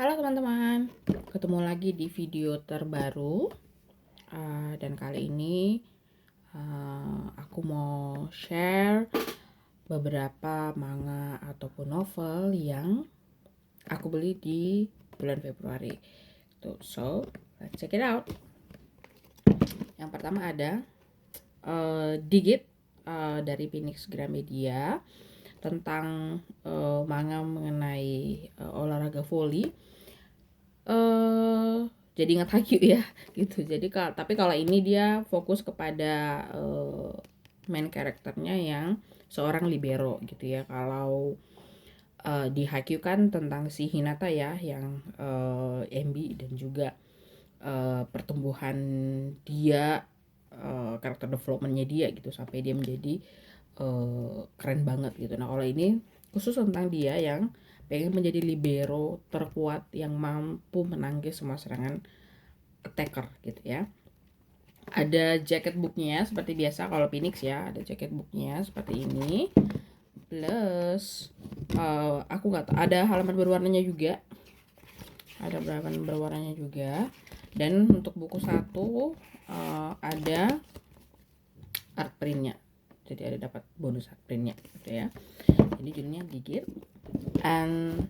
Halo teman-teman, ketemu lagi di video terbaru. Dan kali ini aku mau share beberapa manga ataupun novel yang aku beli di bulan Februari. So, let's check it out. Yang pertama ada Digit dari Phoenix Gramedia, tentang manga mengenai olahraga volley. Jadi ingat Haikyuu ya gitu. Jadi tapi kalau ini dia fokus kepada main karakternya yang seorang libero gitu ya. Kalau di Haikyuu kan tentang si Hinata ya, yang MB dan juga pertumbuhan dia, karakter developmentnya dia gitu sampai dia menjadi keren banget gitu. Nah kalau ini khusus tentang dia yang pengen menjadi libero terkuat yang mampu menangkis semua serangan attacker gitu ya. Ada jacket booknya seperti biasa kalau Phoenix ya, ada jacket booknya seperti ini. Plus aku nggak tahu, ada halaman berwarnanya juga, ada halaman berwarnanya juga. Dan untuk buku 1 ada art printnya, jadi ada dapat bonus art printnya gitu ya. Jadi judulnya Gigit. And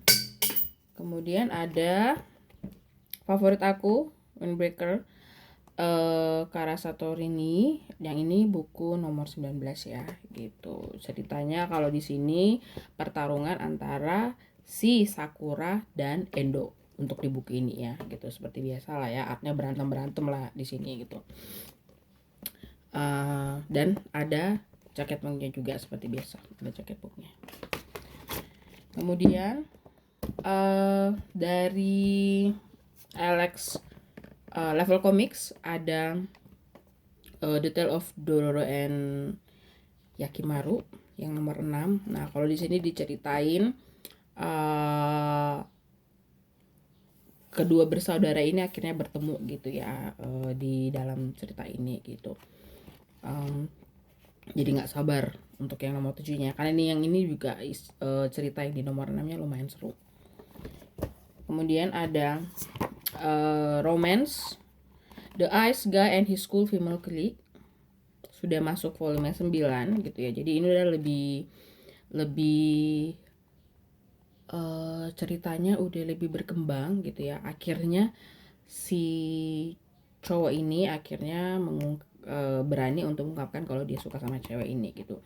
kemudian ada favorit aku, Windbreaker, Karasa Torini. Yang ini buku nomor 19 ya gitu. Ceritanya kalau di sini pertarungan antara si Sakura dan Endo untuk di buku ini ya gitu. Seperti biasa lah ya, artnya berantem lah di sini gitu. Dan ada jaket booknya juga seperti biasa, ada jaket booknya. Kemudian dari Alex Level Comics ada The Tale of Dororo and Yakimaru yang nomor 6. Nah, kalau di sini diceritain kedua bersaudara ini akhirnya bertemu gitu ya di dalam cerita ini gitu. Jadi nggak sabar untuk yang nomor 7-nya, karena yang ini juga cerita yang di nomor 6-nya lumayan seru. Kemudian ada Romance The Ice Guy and His School Female Clique, sudah masuk volume 9 gitu ya. Jadi ini udah lebih ceritanya udah lebih berkembang gitu ya. Akhirnya si cowok ini akhirnya berani untuk mengungkapkan kalau dia suka sama cewek ini gitu.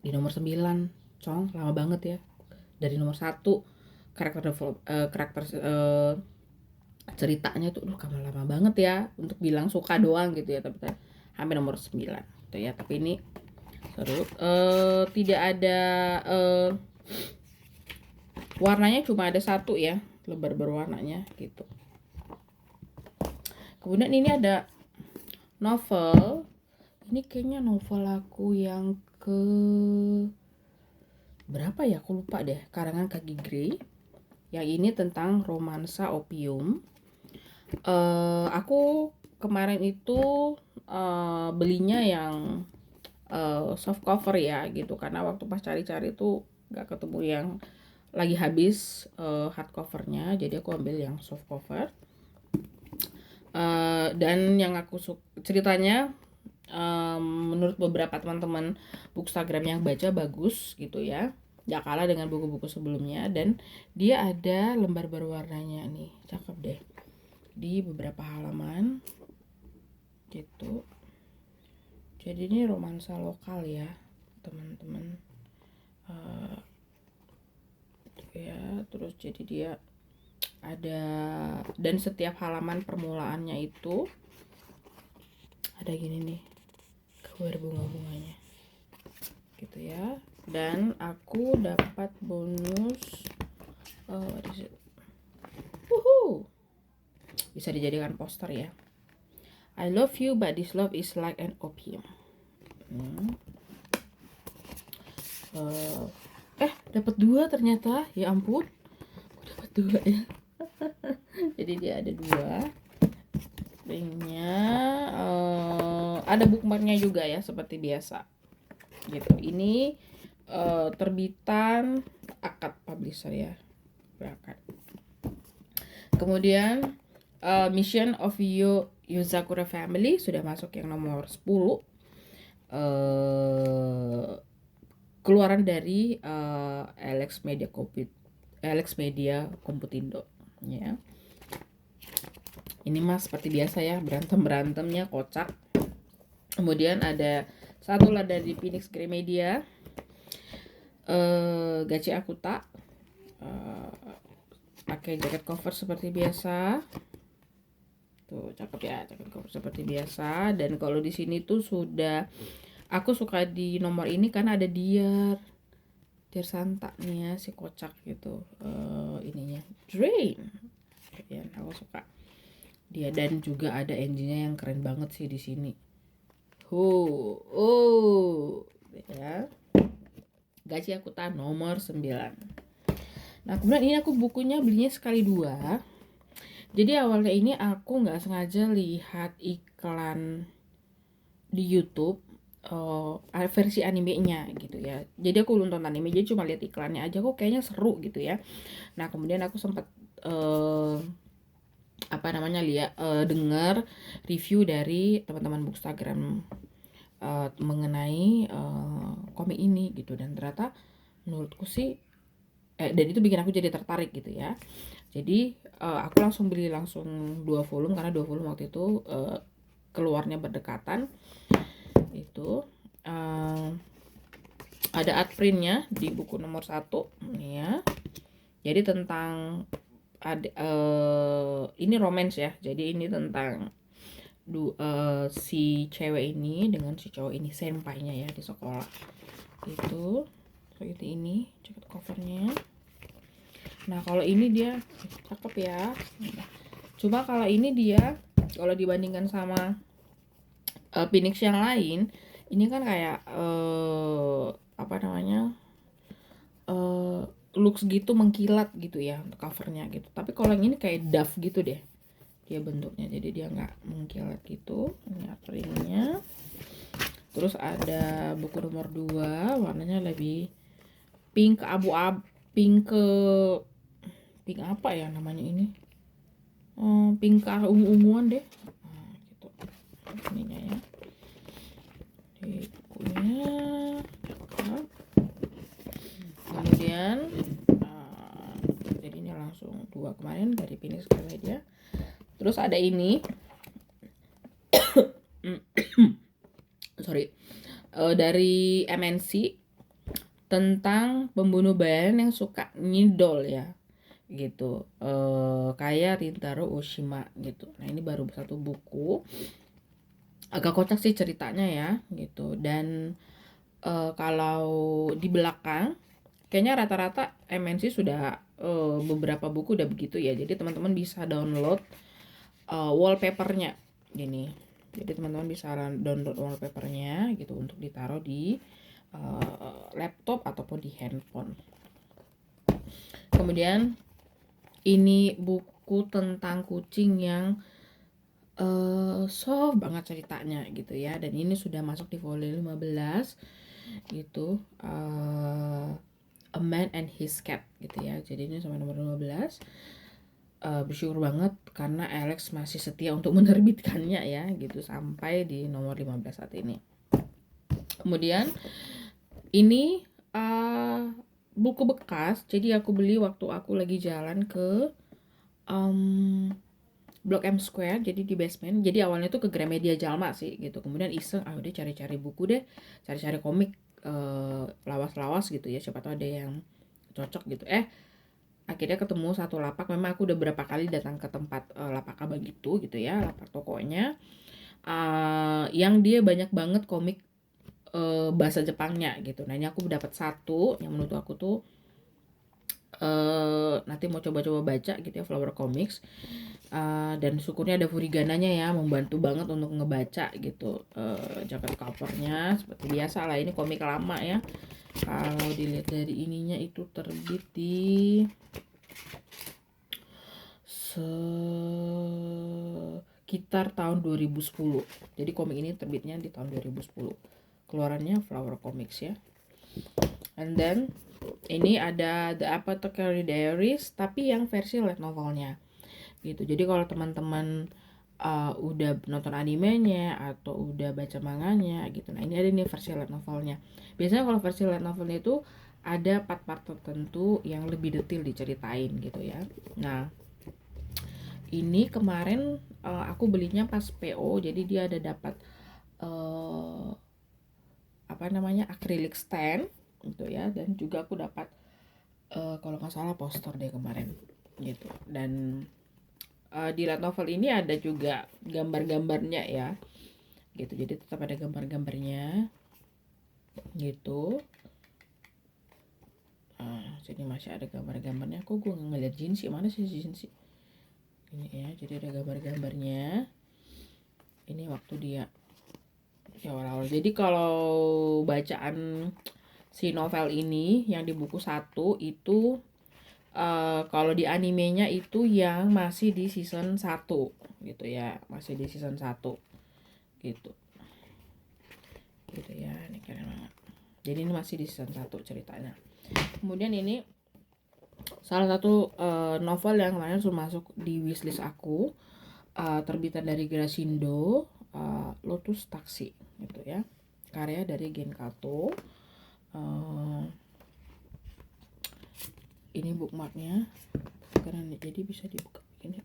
Di nomor 9, cong, lama banget ya. Dari nomor 1 karakter ceritanya tuh lama banget ya untuk bilang suka doang gitu ya, tapi hampir nomor 9 gitu ya. Tapi ini seru. Tidak ada warnanya, cuma ada 1 ya, lembar berwarnanya gitu. Kemudian ini ada novel. Ini kayaknya novel aku yang ke berapa ya, aku lupa deh, karangan Kaki Grey. Yang ini tentang romansa opium. Aku kemarin itu belinya yang soft cover ya gitu, karena waktu pas cari-cari tuh gak ketemu yang lagi habis hard covernya, jadi aku ambil yang soft cover. Dan yang aku ceritanya menurut beberapa teman-teman bookstagram yang baca bagus gitu ya, gak kalah dengan buku-buku sebelumnya. Dan dia ada lembar berwarnanya nih, cakep deh, di beberapa halaman gitu. Jadi ini romansa lokal ya teman-teman, ya. Terus jadi dia ada, dan setiap halaman permulaannya itu ada gini nih, kabar bunga-bunganya gitu ya. Dan aku dapat bonus bisa dijadikan poster ya. I love you but this love is like an opium. Dapat 2 ternyata, ya ampun, dapat 2 ya. Jadi dia ada 2 linknya. Ada bookmarknya juga ya seperti biasa gitu. Ini terbitan Akad Publisher ya, Akad. Kemudian Mission of Yozakura Family sudah masuk yang nomor 10. Keluaran dari Alex Media Komputindo ya. Ini mas seperti biasa ya, berantemnya kocak. Kemudian ada satu lah dari Phoenix Gramedia, Gachi Akuta, pakai jaket cover seperti biasa. Tuh cakep ya, jaket cover seperti biasa. Dan kalau di sini tuh sudah, aku suka di nomor ini karena ada Diar Santa nih ya, si kocak gitu. Ininya Drain ya, aku suka dia. Dan juga ada engine-nya yang keren banget sih di sini. Ya. Gachi Akuta nomor 9. Nah, kemudian ini aku bukunya belinya sekali 2. Jadi awalnya ini aku nggak sengaja lihat iklan di YouTube versi animenya gitu ya. Jadi aku belum nonton anime, jadi cuma lihat iklannya aja, kok kayaknya seru gitu ya. Nah, kemudian aku sempat dengar review dari teman-teman Bookstagram mengenai komik ini gitu, dan ternyata menurutku sih dan itu bikin aku jadi tertarik gitu ya. Jadi aku langsung beli 2 volume karena 2 volume waktu itu keluarnya berdekatan. Itu ada art printnya di buku nomor 1 ya. Jadi tentang ini romance ya. Jadi ini tentang si cewek ini dengan si cowok ini, senpainya ya di sekolah. Itu seperti ini jaket covernya. Nah, kalau ini dia cakep ya. Cuma kalau ini dia, kalau dibandingkan sama Phoenix yang lain, ini kan kayak looks gitu, mengkilat gitu ya untuk covernya gitu. Tapi kalau yang ini kayak dove gitu deh dia bentuknya, jadi dia nggak mengkilat gitu. Ini ringnya. Terus ada buku nomor 2, warnanya lebih pink abu-abu, pink apa ya namanya ini, pink ungu-unguan deh. Nah, gitu ininya ya di bukunya. Kemudian jadi ini langsung 2 kemarin dari Phoenix Gramedia. Terus ada ini dari MNC tentang pembunuh bayaran yang suka ngidol ya gitu, kayak Rintaro Oshima gitu. Nah, ini baru satu buku, agak kocak sih ceritanya ya gitu. Dan kalau di belakang kayaknya rata-rata MNC sudah beberapa buku udah begitu ya. Jadi teman-teman bisa download wallpapernya gini. Jadi teman-teman bisa download wallpapernya gitu untuk ditaruh di laptop ataupun di handphone. Kemudian ini buku tentang kucing yang soft banget ceritanya gitu ya. Dan ini sudah masuk di volume 15 gitu, A Man and His Cat gitu ya. Jadi ini sampai nomor 15. Bersyukur banget karena Alex masih setia untuk menerbitkannya ya gitu sampai di nomor 15 saat ini. Kemudian ini buku bekas, jadi aku beli waktu aku lagi jalan ke Blok M Square, jadi di basement. Jadi awalnya tuh ke Gramedia Jalma sih gitu, kemudian iseng udah cari-cari buku deh, cari-cari komik lawas-lawas gitu ya, siapa tahu ada yang cocok gitu. Akhirnya ketemu satu lapak. Memang aku udah berapa kali datang ke tempat lapak abang gitu ya, lapak tokonya yang dia banyak banget komik bahasa Jepangnya gitu. Nah, ini aku dapat satu yang menurut aku tuh nanti mau coba-coba baca gitu ya, Flower Comics. Dan syukurnya ada furigananya ya, membantu banget untuk ngebaca gitu. Jaket covernya seperti biasa lah, ini komik lama ya. Kalau dilihat dari ininya itu terbit di sekitar tahun 2010. Jadi komik ini terbitnya di tahun 2010. Keluarannya Flower Comics ya. And then ini ada The Apothecary Diaries tapi yang versi light novelnya. gitu. Jadi kalau teman-teman udah nonton animenya atau udah baca manganya gitu, nah ini ada nih versi light novelnya. Biasanya kalau versi light novelnya itu ada part-part tertentu yang lebih detail diceritain gitu ya. Nah ini kemarin aku belinya pas PO, jadi dia ada dapat apa namanya acrylic stand gitu ya, dan juga aku dapat kalau nggak salah poster deh kemarin gitu. Dan di light novel ini ada juga gambar-gambarnya ya gitu, jadi tetap ada gambar-gambarnya gitu. Sini masih ada gambar-gambarnya. Kok gue nggak ngeliat Jin sih, mana sih Jin sih ini ya. Jadi ada gambar-gambarnya ini waktu dia awal-awal. Jadi kalau bacaan si novel ini yang di buku 1 itu kalau di animenya itu yang masih di season 1 gitu ya, masih di season 1 gitu ya. Ini keren banget. Jadi ini masih di season 1 ceritanya. Kemudian ini salah satu novel yang kemarin sudah masuk di wishlist aku, terbitan dari Grasindo, Lotus Taxi gitu ya, karya dari Gen Kato. Ini bookmarknya karena jadi bisa dibuka ini.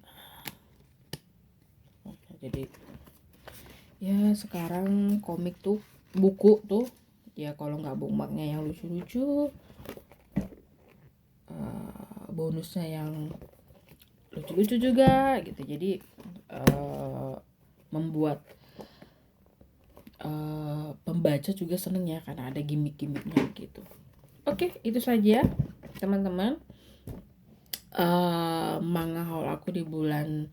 Jadi ya sekarang komik tuh, buku tuh ya kalau nggak bookmarknya yang lucu-lucu, bonusnya yang lucu-lucu juga gitu. Jadi membuat pembaca juga seneng ya karena ada gimmick-gimmicknya gitu. Oke, itu saja teman-teman manga haul aku di bulan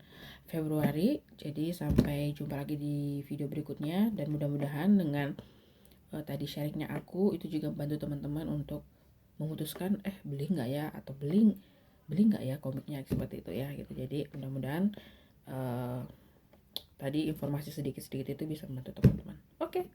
Februari. Jadi sampai jumpa lagi di video berikutnya, dan mudah-mudahan dengan tadi sharingnya aku itu juga membantu teman-teman untuk memutuskan beli nggak ya, atau beli nggak ya komiknya, seperti itu ya gitu. Jadi mudah-mudahan tadi informasi sedikit-sedikit itu bisa membantu teman-teman. Oke.